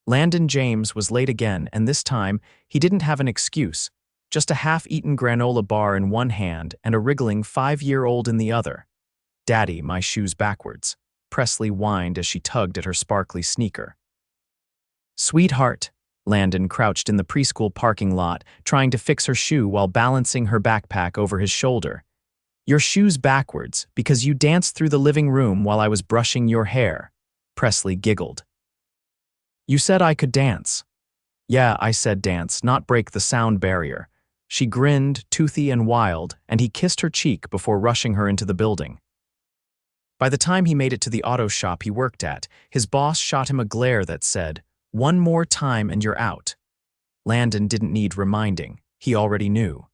Landon James was late again, and this time, he didn't have an excuse, just a half-eaten granola bar in one hand and a wriggling 5-year-old in the other. "Daddy, my shoes backwards," Presley whined as she tugged at her sparkly sneaker. "Sweetheart," Landon crouched in the preschool parking lot, trying to fix her shoe while balancing her backpack over his shoulder. "Your shoes backwards because you danced through the living room while I was brushing your hair," Presley giggled. "You said I could dance." "Yeah, I said dance, not break the sound barrier." She grinned, toothy and wild, and he kissed her cheek before rushing her into the building. By the time he made it to the auto shop he worked at, his boss shot him a glare that said, "One more time and you're out." Landon didn't need reminding. He already knew.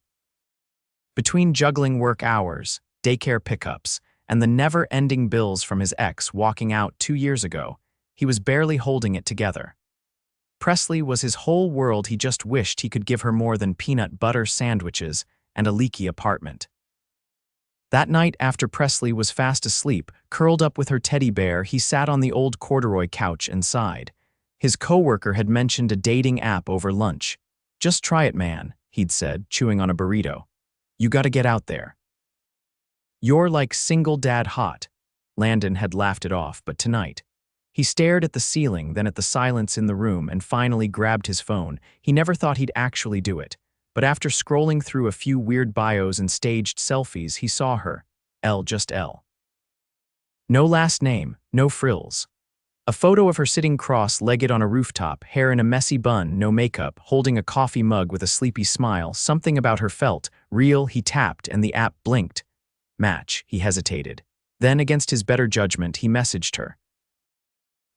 Between juggling work hours, daycare pickups, and the never-ending bills from his ex walking out 2 years ago, he was barely holding it together. Presley was his whole world. He just wished he could give her more than peanut butter sandwiches and a leaky apartment. That night, after Presley was fast asleep, curled up with her teddy bear, he sat on the old corduroy couch and sighed. His coworker had mentioned a dating app over lunch. "Just try it, man," he'd said, chewing on a burrito. "You gotta get out there." "You're like single dad hot." Landon had laughed it off, but tonight. He stared at the ceiling, then at the silence in the room, and finally grabbed his phone. He never thought he'd actually do it. But after scrolling through a few weird bios and staged selfies, he saw her. Elle, just Elle. No last name, no frills. A photo of her sitting cross-legged on a rooftop, hair in a messy bun, no makeup, holding a coffee mug with a sleepy smile. Something about her felt real. He tapped, and the app blinked. Match, he hesitated. Then, against his better judgment, he messaged her.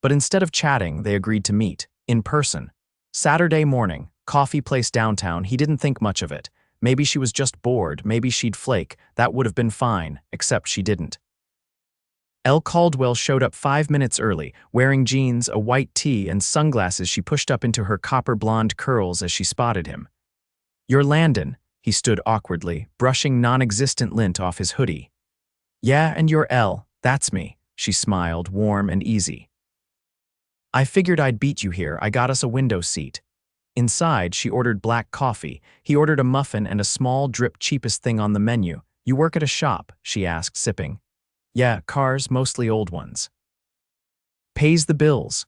But instead of chatting, they agreed to meet, in person. Saturday morning, coffee place downtown. He didn't think much of it. Maybe she was just bored, maybe she'd flake. That would have been fine, except she didn't. Elle Caldwell showed up 5 minutes early, wearing jeans, a white tee, and sunglasses she pushed up into her copper-blonde curls as she spotted him. "You're Landon," he stood awkwardly, brushing non-existent lint off his hoodie. "Yeah, and you're Elle, that's me," she smiled, warm and easy. "I figured I'd beat you here. I got us a window seat." Inside, she ordered black coffee. He ordered a muffin and a small drip, cheapest thing on the menu. "You work at a shop?" she asked, sipping. "Yeah, cars, mostly old ones." "Pays the bills."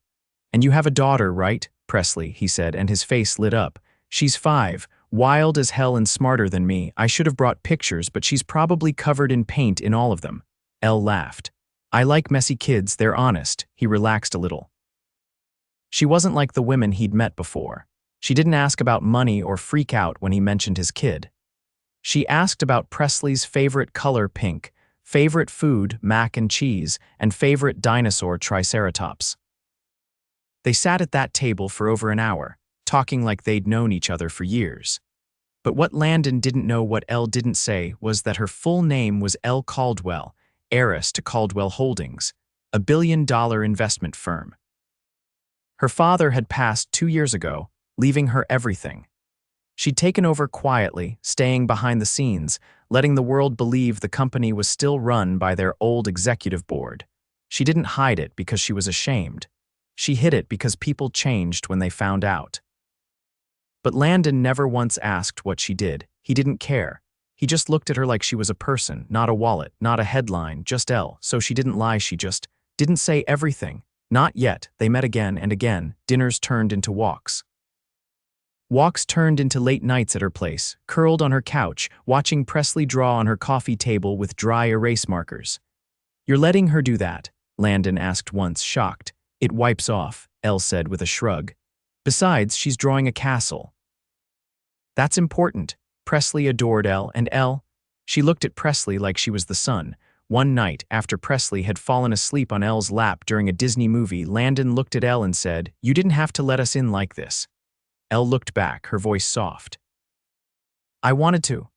"And you have a daughter, right?" "Presley," he said, and his face lit up. "She's 5, wild as hell and smarter than me. I should have brought pictures, but she's probably covered in paint in all of them." Elle laughed. "I like messy kids, they're honest." He relaxed a little. She wasn't like the women he'd met before. She didn't ask about money or freak out when he mentioned his kid. She asked about Presley's favorite color, pink, favorite food, mac and cheese, and favorite dinosaur, Triceratops. They sat at that table for over an hour, talking like they'd known each other for years. But what Landon didn't know, what Elle didn't say, was that her full name was Elle Caldwell, heiress to Caldwell Holdings, a billion-dollar investment firm. Her father had passed 2 years ago, leaving her everything. She'd taken over quietly, staying behind the scenes, letting the world believe the company was still run by their old executive board. She didn't hide it because she was ashamed. She hid it because people changed when they found out. But Landon never once asked what she did. He didn't care. He just looked at her like she was a person, not a wallet, not a headline, just Elle. So she didn't lie, she just didn't say everything. Not yet. They met again and again. Dinners turned into walks. Walks turned into late nights at her place, curled on her couch, watching Presley draw on her coffee table with dry erase markers. "You're letting her do that?" Landon asked once, shocked. "It wipes off," Elle said with a shrug. "Besides, she's drawing a castle." "That's important." Presley adored Elle, and Elle. She looked at Presley like she was the sun. One night, after Presley had fallen asleep on Elle's lap during a Disney movie, Landon looked at Elle and said, "You didn't have to let us in like this." Elle looked back, her voice soft. "I wanted to."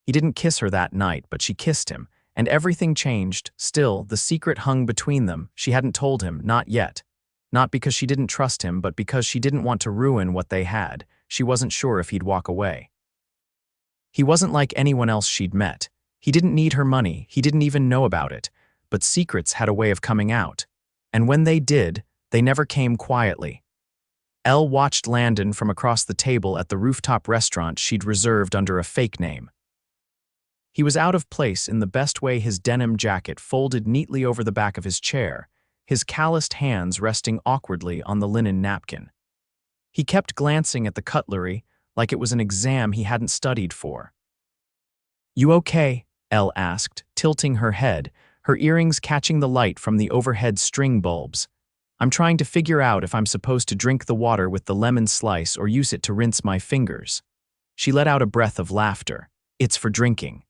He didn't kiss her that night, but she kissed him, and everything changed. Still, the secret hung between them. She hadn't told him, not yet. Not because she didn't trust him, but because she didn't want to ruin what they had. She wasn't sure if he'd walk away. He wasn't like anyone else she'd met. He didn't need her money, he didn't even know about it, but secrets had a way of coming out. And when they did, they never came quietly. Elle watched Landon from across the table at the rooftop restaurant she'd reserved under a fake name. He was out of place in the best way, his denim jacket folded neatly over the back of his chair, his calloused hands resting awkwardly on the linen napkin. He kept glancing at the cutlery like it was an exam he hadn't studied for. "You okay?" Elle asked, tilting her head, her earrings catching the light from the overhead string bulbs. "I'm trying to figure out if I'm supposed to drink the water with the lemon slice or use it to rinse my fingers." She let out a breath of laughter. "It's for drinking."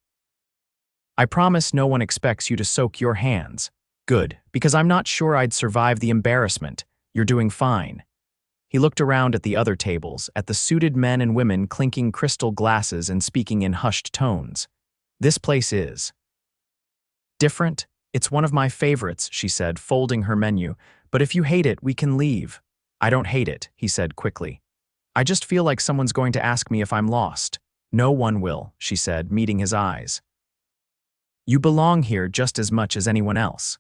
"I promise no one expects you to soak your hands." "Good, because I'm not sure I'd survive the embarrassment. You're doing fine." He looked around at the other tables, at the suited men and women clinking crystal glasses and speaking in hushed tones. "This place is different. It's one of my favorites," she said, folding her menu. "But if you hate it, we can leave." "I don't hate it," he said quickly. "I just feel like someone's going to ask me if I'm lost." "No one will," she said, meeting his eyes. "You belong here just as much as anyone else."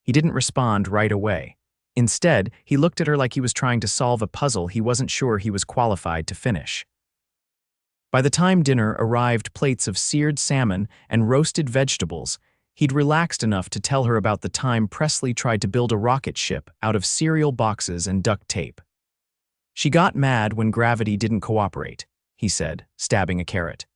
He didn't respond right away. Instead, he looked at her like he was trying to solve a puzzle he wasn't sure he was qualified to finish. By the time dinner arrived plates of seared salmon and roasted vegetables, he'd relaxed enough to tell her about the time Presley tried to build a rocket ship out of cereal boxes and duct tape. "She got mad when gravity didn't cooperate," he said, stabbing a carrot.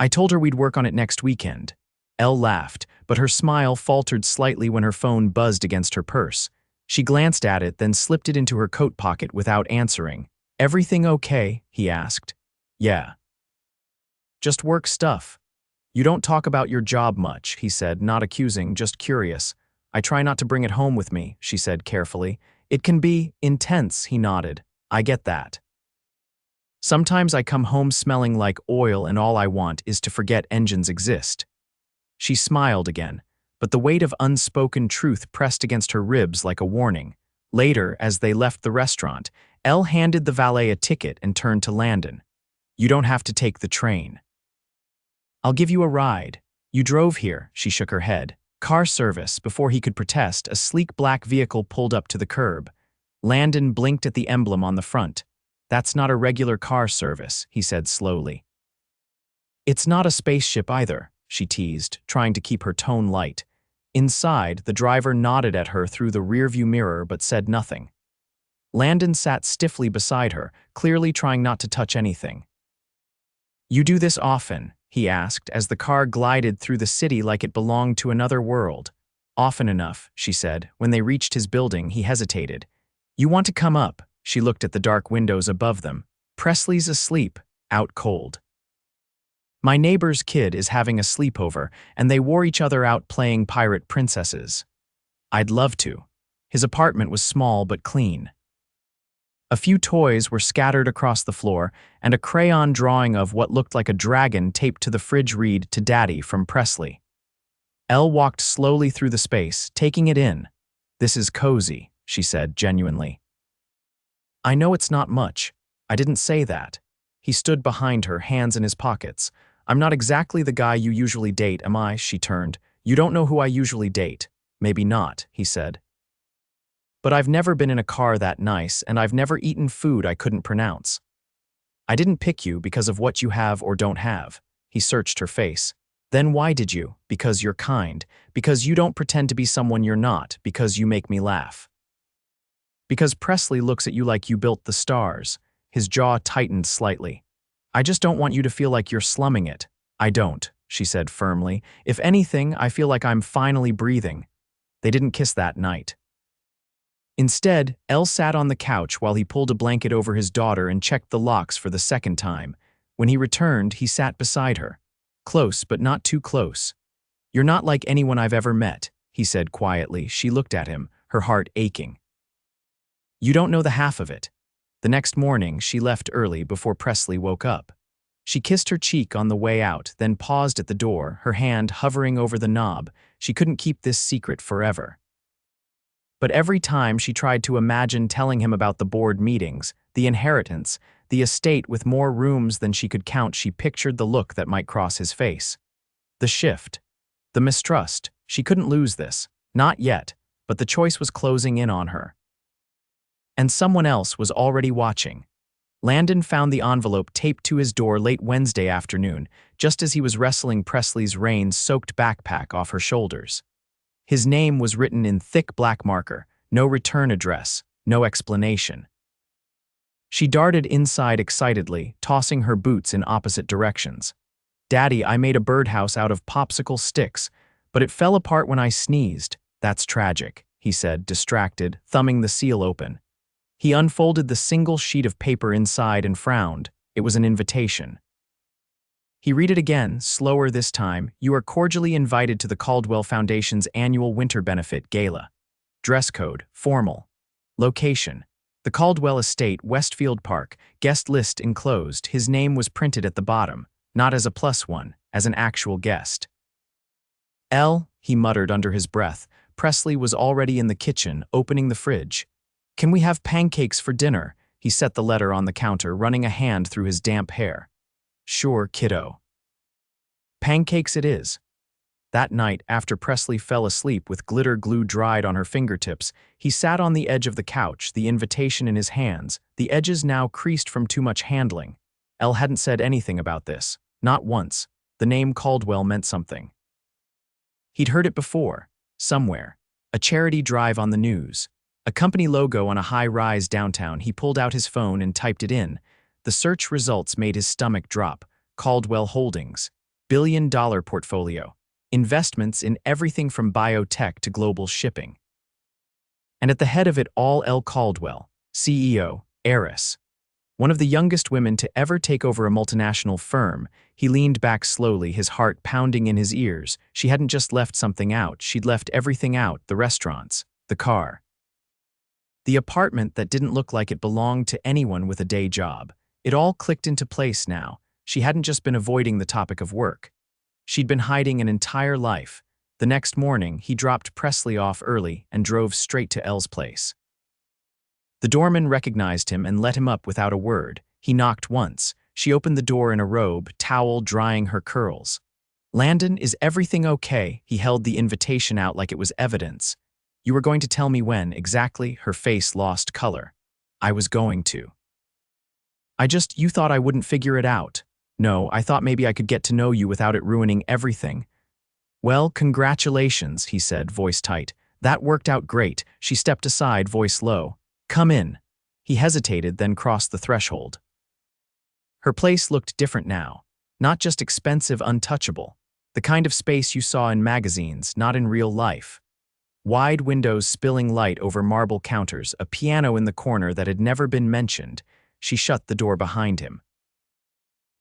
"I told her we'd work on it next weekend." Elle laughed, but her smile faltered slightly when her phone buzzed against her purse. She glanced at it, then slipped it into her coat pocket without answering. "Everything okay?" he asked. "Yeah. Just work stuff." "You don't talk about your job much," he said, not accusing, just curious. "I try not to bring it home with me," she said carefully. "It can be intense," he nodded. "I get that. Sometimes I come home smelling like oil and all I want is to forget engines exist." She smiled again, but the weight of unspoken truth pressed against her ribs like a warning. Later, as they left the restaurant, Elle handed the valet a ticket and turned to Landon. "You don't have to take the train. I'll give you a ride. You drove here," she shook her head. "Car service." Before he could protest, a sleek black vehicle pulled up to the curb. Landon blinked at the emblem on the front. "That's not a regular car service," he said slowly. "It's not a spaceship either," she teased, trying to keep her tone light. Inside, the driver nodded at her through the rearview mirror but said nothing. Landon sat stiffly beside her, clearly trying not to touch anything. "You do this often?" he asked as the car glided through the city like it belonged to another world. "Often enough," she said. When they reached his building, he hesitated. "You want to come up?" She looked at the dark windows above them. "Presley's asleep, out cold. My neighbor's kid is having a sleepover, and they wore each other out playing pirate princesses." "I'd love to." His apartment was small but clean. A few toys were scattered across the floor, and a crayon drawing of what looked like a dragon taped to the fridge read, "To Daddy from Presley." Elle walked slowly through the space, taking it in. "This is cozy," she said genuinely. "I know it's not much. I didn't say that." He stood behind her, hands in his pockets. "I'm not exactly the guy you usually date, am I?" She turned. "You don't know who I usually date." "Maybe not," he said. "But I've never been in a car that nice, and I've never eaten food I couldn't pronounce. I didn't pick you because of what you have or don't have." He searched her face. "Then why did you?" "Because you're kind. Because you don't pretend to be someone you're not. Because you make me laugh. Because Presley looks at you like you built the stars." His jaw tightened slightly. "I just don't want you to feel like you're slumming it." "I don't," she said firmly. "If anything, I feel like I'm finally breathing." They didn't kiss that night. Instead, Elle sat on the couch while he pulled a blanket over his daughter and checked the locks for the second time. When he returned, he sat beside her. Close, but not too close. "You're not like anyone I've ever met," he said quietly. She looked at him, her heart aching. "You don't know the half of it." The next morning, she left early before Presley woke up. She kissed her cheek on the way out, then paused at the door, her hand hovering over the knob. She couldn't keep this secret forever. But every time she tried to imagine telling him about the board meetings, the inheritance, the estate with more rooms than she could count, she pictured the look that might cross his face. The shift. The mistrust. She couldn't lose this. Not yet, but the choice was closing in on her. And someone else was already watching. Landon found the envelope taped to his door late Wednesday afternoon, just as he was wrestling Presley's rain-soaked backpack off her shoulders. His name was written in thick black marker, no return address, no explanation. She darted inside excitedly, tossing her boots in opposite directions. "Daddy, I made a birdhouse out of popsicle sticks, but it fell apart when I sneezed. That's tragic," he said, distracted, thumbing the seal open. He unfolded the single sheet of paper inside and frowned. It was an invitation. He read it again, slower this time. "You are cordially invited to the Caldwell Foundation's annual Winter Benefit Gala. Dress code, formal. Location, the Caldwell Estate, Westfield Park. Guest list enclosed." His name was printed at the bottom, not as a +1, as an actual guest. "Elle," he muttered under his breath. Presley was already in the kitchen, opening the fridge. "Can we have pancakes for dinner?" He set the letter on the counter, running a hand through his damp hair. "Sure, kiddo." Pancakes it is. That night, after Presley fell asleep with glitter glue dried on her fingertips, he sat on the edge of the couch, the invitation in his hands, the edges now creased from too much handling. Elle hadn't said anything about this. Not once. The name Caldwell meant something. He'd heard it before, somewhere. A charity drive on the news. A company logo on a high-rise downtown. He pulled out his phone and typed it in. The search results made his stomach drop. Caldwell Holdings. $1 billion portfolio. Investments in everything from biotech to global shipping. And at the head of it all, Elle Caldwell, CEO, heiress. One of the youngest women to ever take over a multinational firm. He leaned back slowly, his heart pounding in his ears. She hadn't just left something out, she'd left everything out: the restaurants, the car. The apartment that didn't look like it belonged to anyone with a day job. It all clicked into place now. She hadn't just been avoiding the topic of work. She'd been hiding an entire life. The next morning, he dropped Presley off early and drove straight to Elle's place. The doorman recognized him and let him up without a word. He knocked once. She opened the door in a robe, towel drying her curls. "Landon, is everything okay?" He held the invitation out like it was evidence. "You were going to tell me when, exactly?" Her face lost color. "I was going to. You thought I wouldn't figure it out." "No, I thought maybe I could get to know you without it ruining everything." "Well, congratulations," he said, voice tight. "That worked out great." She stepped aside, voice low. "Come in." He hesitated, then crossed the threshold. Her place looked different now. Not just expensive, untouchable. The kind of space you saw in magazines, not in real life. Wide windows spilling light over marble counters, a piano in the corner that had never been mentioned. She shut the door behind him.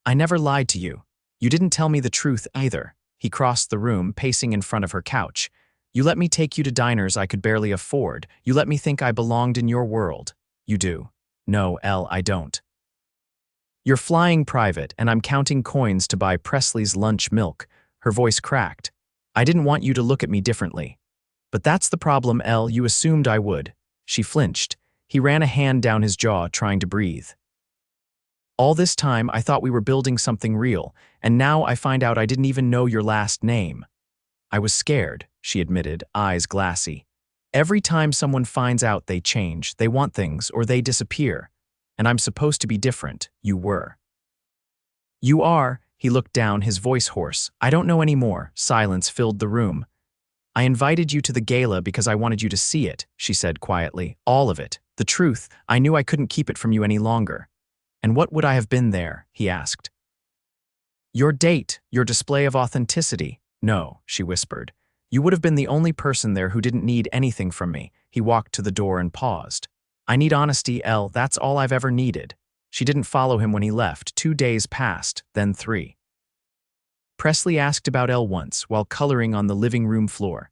"I never lied to you. You didn't tell me the truth either." He crossed the room, pacing in front of her couch. "You let me take you to diners I could barely afford. You let me think I belonged in your world." "You do." "No, Elle, I don't. You're flying private, and I'm counting coins to buy Presley's lunch milk." Her voice cracked. "I didn't want you to look at me differently." "But that's the problem, Elle. You assumed I would." She flinched. He ran a hand down his jaw, trying to breathe. "All this time, I thought we were building something real, and now I find out I didn't even know your last name." "I was scared," she admitted, eyes glassy. "Every time someone finds out, they change, they want things, or they disappear. And I'm supposed to be different. You were." "You are." He looked down, his voice hoarse. "I don't know anymore." Silence filled the room. "I invited you to the gala because I wanted you to see it," she said quietly. "All of it. The truth. I knew I couldn't keep it from you any longer." "And what would I have been there?" he asked. "Your date, your display of authenticity." "No," she whispered. "You would have been the only person there who didn't need anything from me." He walked to the door and paused. "I need honesty, Elle. That's all I've ever needed." She didn't follow him when he left. 2 days passed, then 3. Presley asked about Elle once, while coloring on the living room floor.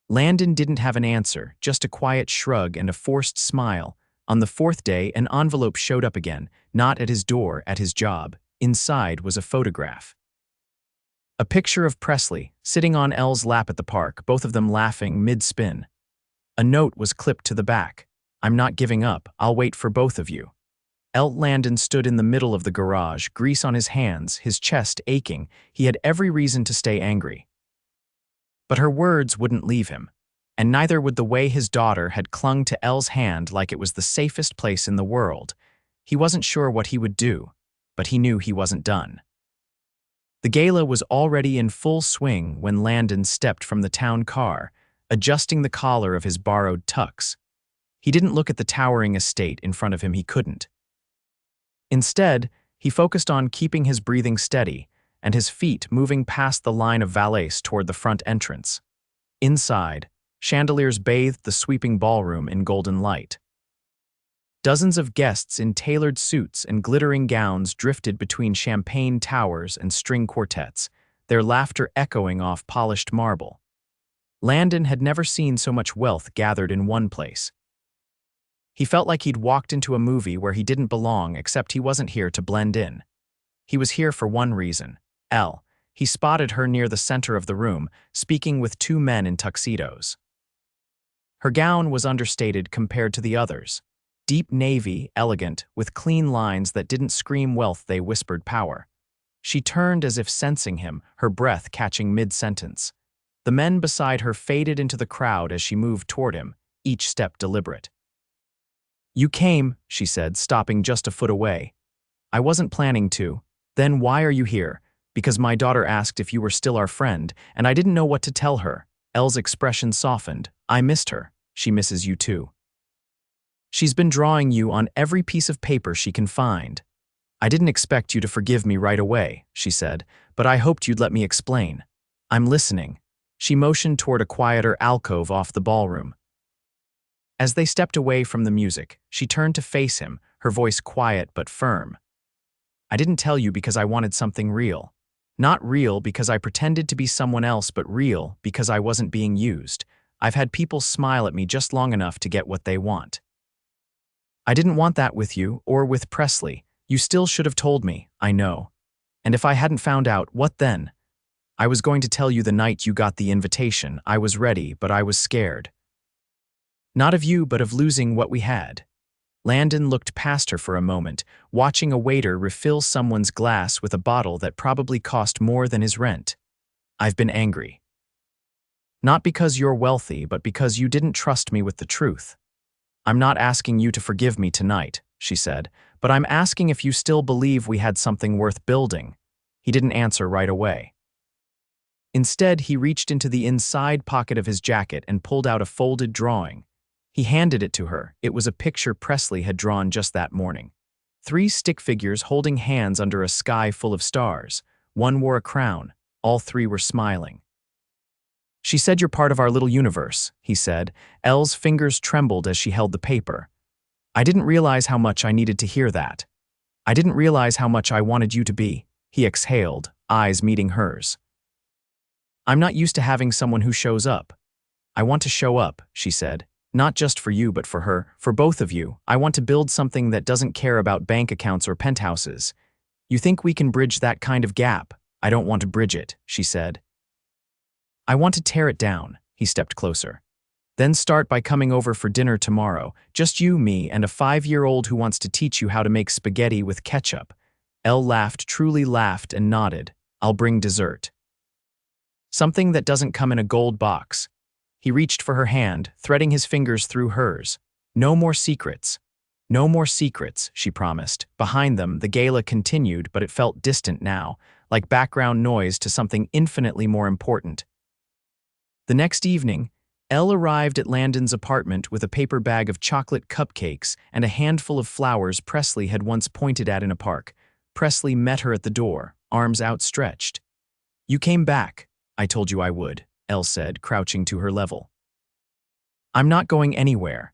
Landon didn't have an answer, just a quiet shrug and a forced smile. On the 4th day, an envelope showed up again, not at his door, at his job. Inside was a photograph. A picture of Presley, sitting on Elle's lap at the park, both of them laughing mid-spin. A note was clipped to the back. "I'm not giving up. I'll wait for both of you." Landon stood in the middle of the garage, grease on his hands, his chest aching. He had every reason to stay angry. But her words wouldn't leave him. and neither would the way his daughter had clung to Elle's hand like it was the safest place in the world. He wasn't sure what he would do, but he knew he wasn't done. The gala was already in full swing when Landon stepped from the town car, adjusting the collar of his borrowed tux. He didn't look at the towering estate in front of him, he couldn't. Instead, he focused on keeping his breathing steady and his feet moving past the line of valets toward the front entrance. Inside, chandeliers bathed the sweeping ballroom in golden light. Dozens of guests in tailored suits and glittering gowns drifted between champagne towers and string quartets, their laughter echoing off polished marble. Landon had never seen so much wealth gathered in one place. He felt like he'd walked into a movie where he didn't belong, except he wasn't here to blend in. He was here for one reason: Elle. He spotted her near the center of the room, speaking with two men in tuxedos. Her gown was understated compared to the others. Deep navy, elegant, with clean lines that didn't scream wealth, they whispered power. She turned as if sensing him, her breath catching mid-sentence. The men beside her faded into the crowd as she moved toward him, each step deliberate. "You came," she said, stopping just a foot away. "I wasn't planning to." "Then why are you here?" "Because my daughter asked if you were still our friend, and I didn't know what to tell her." Elle's expression softened. "I missed her. She misses you too. She's been drawing you on every piece of paper she can find." "I didn't expect you to forgive me right away," she said, "but I hoped you'd let me explain." "I'm listening." She motioned toward a quieter alcove off the ballroom. As they stepped away from the music, she turned to face him, her voice quiet but firm. "I didn't tell you because I wanted something real. Not real because I pretended to be someone else, but real because I wasn't being used. I've had people smile at me just long enough to get what they want. I didn't want that with you, or with Presley. You still should have told me, I know. And if I hadn't found out, what then? I was going to tell you the night you got the invitation. I was ready, but I was scared. Not of you, but of losing what we had." Landon looked past her for a moment, watching a waiter refill someone's glass with a bottle that probably cost more than his rent. "I've been angry. Not because you're wealthy, but because you didn't trust me with the truth. I'm not asking you to forgive me tonight," she said, "but I'm asking if you still believe we had something worth building." He didn't answer right away. Instead, he reached into the inside pocket of his jacket and pulled out a folded drawing. He handed it to her. It was a picture Presley had drawn just that morning. 3 stick figures holding hands under a sky full of stars. One wore a crown. All 3 were smiling. "She said you're part of our little universe," he said. Elle's fingers trembled as she held the paper. "I didn't realize how much I needed to hear that. I didn't realize how much I wanted you to be." He exhaled, eyes meeting hers. "I'm not used to having someone who shows up. I want to show up," she said. "Not just for you, but for her, for both of you. I want to build something that doesn't care about bank accounts or penthouses. You think we can bridge that kind of gap?" "I don't want to bridge it," she said. "I want to tear it down." He stepped closer. "Then start by coming over for dinner tomorrow. Just you, me, and a 5-year-old who wants to teach you how to make spaghetti with ketchup." Elle laughed, truly laughed, and nodded. "I'll bring dessert. Something that doesn't come in a gold box." He reached for her hand, threading his fingers through hers. "No more secrets." "No more secrets," she promised. Behind them, the gala continued, but it felt distant now, like background noise to something infinitely more important. The next evening, Elle arrived at Landon's apartment with a paper bag of chocolate cupcakes and a handful of flowers Presley had once pointed at in a park. Presley met her at the door, arms outstretched. "You came back. I told you I would," Elle said, crouching to her level. "I'm not going anywhere."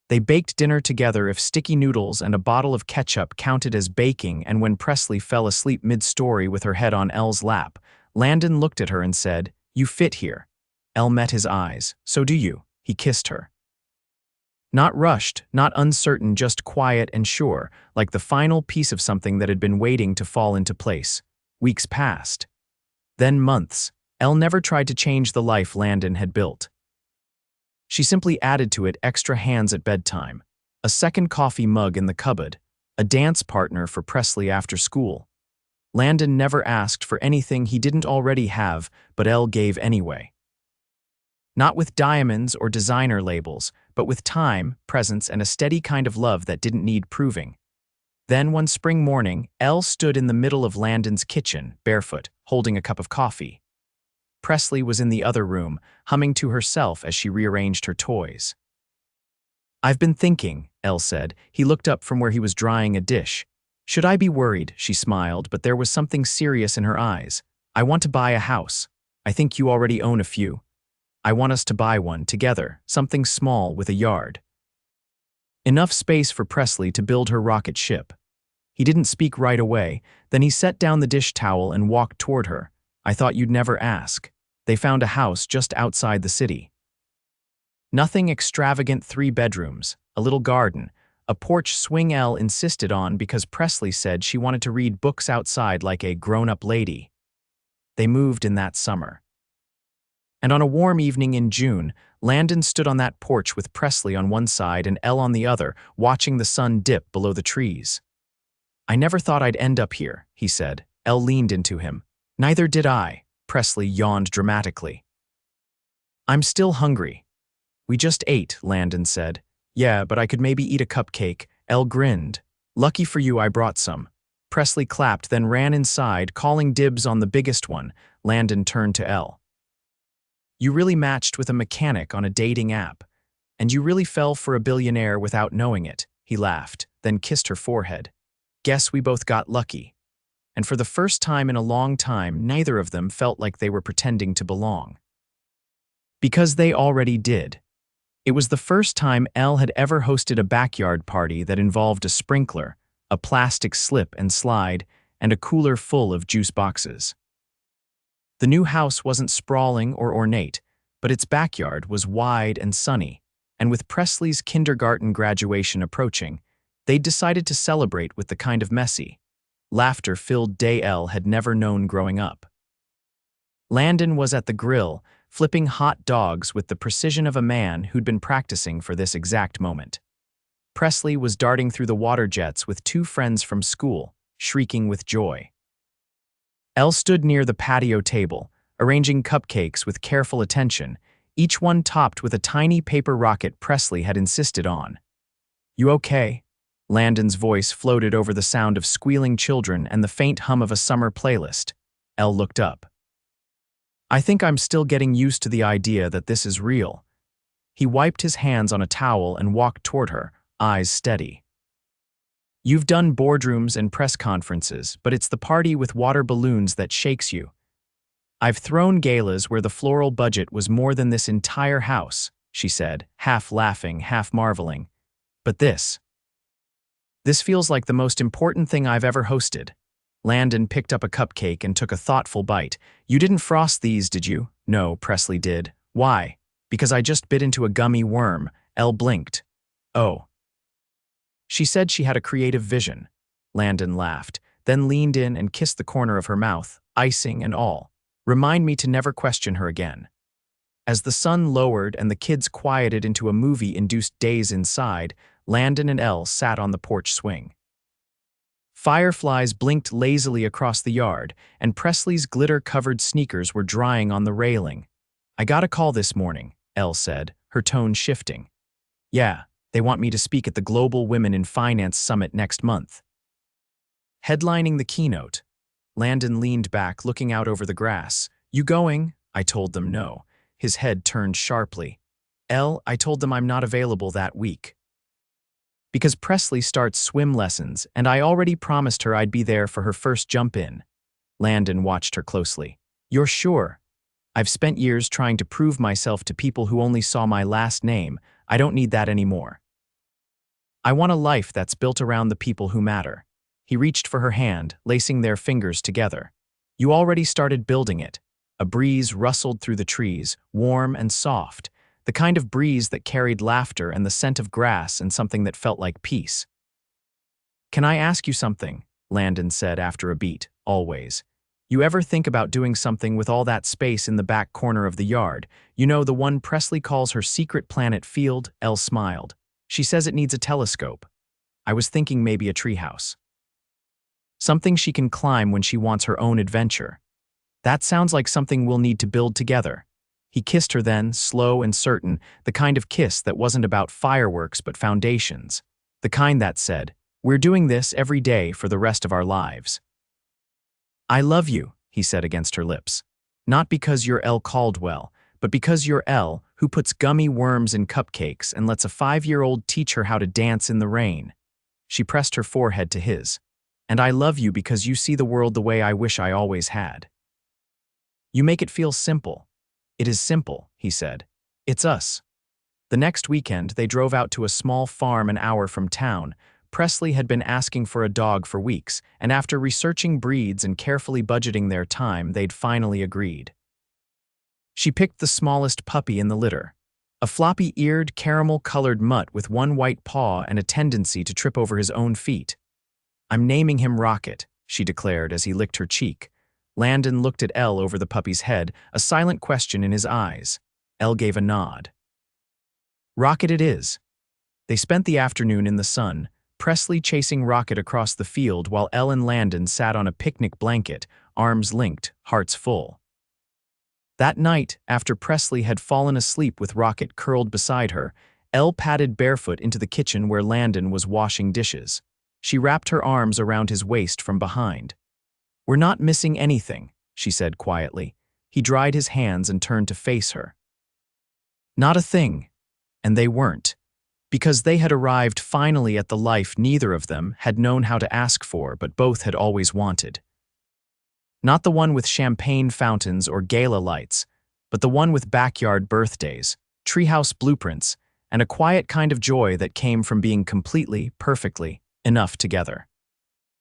They baked dinner together if sticky noodles and a bottle of ketchup counted as baking, and when Presley fell asleep mid-story with her head on Elle's lap, Landon looked at her and said, "You fit here." Elle met his eyes. "So do you." He kissed her. Not rushed, not uncertain, just quiet and sure, like the final piece of something that had been waiting to fall into place. Weeks passed. Then months. Elle never tried to change the life Landon had built. She simply added to it extra hands at bedtime, a second coffee mug in the cupboard, a dance partner for Presley after school. Landon never asked for anything he didn't already have, but Elle gave anyway. Not with diamonds or designer labels, but with time, presence, and a steady kind of love that didn't need proving. Then one spring morning, Elle stood in the middle of Landon's kitchen, barefoot, holding a cup of coffee. Presley was in the other room, humming to herself as she rearranged her toys. "I've been thinking," Elle said. He looked up from where he was drying a dish. "Should I be worried?" She smiled, but there was something serious in her eyes. "I want to buy a house. I think you already own a few. I want us to buy one together, something small with a yard." Enough space for Presley to build her rocket ship. He didn't speak right away, then he set down the dish towel and walked toward her. "I thought you'd never ask." They found a house just outside the city. Nothing extravagant, 3 bedrooms, a little garden, a porch swing Elle insisted on because Presley said she wanted to read books outside like a grown-up lady. They moved in that summer. And on a warm evening in June, Landon stood on that porch with Presley on one side and Elle on the other, watching the sun dip below the trees. "I never thought I'd end up here," he said. Elle leaned into him. "Neither did I," Presley yawned dramatically. "I'm still hungry." "We just ate," Landon said. "Yeah, but I could maybe eat a cupcake." Elle grinned. "Lucky for you I brought some." Presley clapped, then ran inside, calling dibs on the biggest one. Landon turned to Elle. "You really matched with a mechanic on a dating app. And you really fell for a billionaire without knowing it." He laughed, then kissed her forehead. "Guess we both got lucky." And for the first time in a long time, neither of them felt like they were pretending to belong. Because they already did. It was the first time Elle had ever hosted a backyard party that involved a sprinkler, a plastic slip and slide, and a cooler full of juice boxes. The new house wasn't sprawling or ornate, but its backyard was wide and sunny, and with Presley's kindergarten graduation approaching, they'd decided to celebrate with the kind of messy, laughter-filled day Elle had never known growing up. Landon was at the grill, flipping hot dogs with the precision of a man who'd been practicing for this exact moment. Presley was darting through the water jets with 2 friends from school, shrieking with joy. Elle stood near the patio table, arranging cupcakes with careful attention, each one topped with a tiny paper rocket Presley had insisted on. "You okay?" Landon's voice floated over the sound of squealing children and the faint hum of a summer playlist. Elle looked up. "I think I'm still getting used to the idea that this is real." He wiped his hands on a towel and walked toward her, eyes steady. "You've done boardrooms and press conferences, but it's the party with water balloons that shakes you. I've thrown galas where the floral budget was more than this entire house," she said, half laughing, half marveling. "But this feels like the most important thing I've ever hosted." Landon picked up a cupcake and took a thoughtful bite. "You didn't frost these, did you?" "No," Presley did. "Why?" "Because I just bit into a gummy worm." Elle blinked. "Oh." She said she had a creative vision. Landon laughed, then leaned in and kissed the corner of her mouth, icing and all. "Remind me to never question her again." As the sun lowered and the kids quieted into a movie-induced daze inside, Landon and Elle sat on the porch swing. Fireflies blinked lazily across the yard, and Presley's glitter-covered sneakers were drying on the railing. "I got a call this morning," Elle said, her tone shifting. "Yeah, they want me to speak at the Global Women in Finance Summit next month." Headlining the keynote, Landon leaned back, looking out over the grass. "You going?" I told them no. His head turned sharply. "Elle, I told them I'm not available that week. Because Presley starts swim lessons, and I already promised her I'd be there for her first jump-in." Landon watched her closely. "You're sure?" "I've spent years trying to prove myself to people who only saw my last name. I don't need that anymore. I want a life that's built around the people who matter." He reached for her hand, lacing their fingers together. "You already started building it." A breeze rustled through the trees, warm and soft, the kind of breeze that carried laughter and the scent of grass and something that felt like peace. "Can I ask you something?" Landon said after a beat, "Always. You ever think about doing something with all that space in the back corner of the yard? You know, the one Presley calls her secret planet field?" Elle smiled. "She says it needs a telescope. I was thinking maybe a treehouse. Something she can climb when she wants her own adventure." "That sounds like something we'll need to build together." He kissed her then, slow and certain, the kind of kiss that wasn't about fireworks but foundations. The kind that said, "We're doing this every day for the rest of our lives." "I love you," he said against her lips. "Not because you're Elle Caldwell, but because you're Elle, who puts gummy worms in cupcakes and lets a 5-year-old teach her how to dance in the rain." She pressed her forehead to his. "And I love you because you see the world the way I wish I always had." "You make it feel simple." "It is simple," he said. "It's us." The next weekend, they drove out to a small farm an hour from town. Presley had been asking for a dog for weeks, and after researching breeds and carefully budgeting their time, they'd finally agreed. She picked the smallest puppy in the litter, a floppy-eared, caramel-colored mutt with one white paw and a tendency to trip over his own feet. "I'm naming him Rocket," she declared as he licked her cheek. Landon looked at Elle over the puppy's head, a silent question in his eyes. Elle gave a nod. "Rocket it is." They spent the afternoon in the sun, Presley chasing Rocket across the field while Elle and Landon sat on a picnic blanket, arms linked, hearts full. That night, after Presley had fallen asleep with Rocket curled beside her, Elle padded barefoot into the kitchen where Landon was washing dishes. She wrapped her arms around his waist from behind. "We're not missing anything," she said quietly. He dried his hands and turned to face her. "Not a thing." And they weren't. Because they had arrived finally at the life neither of them had known how to ask for but both had always wanted. Not the one with champagne fountains or gala lights, but the one with backyard birthdays, treehouse blueprints, and a quiet kind of joy that came from being completely, perfectly enough together.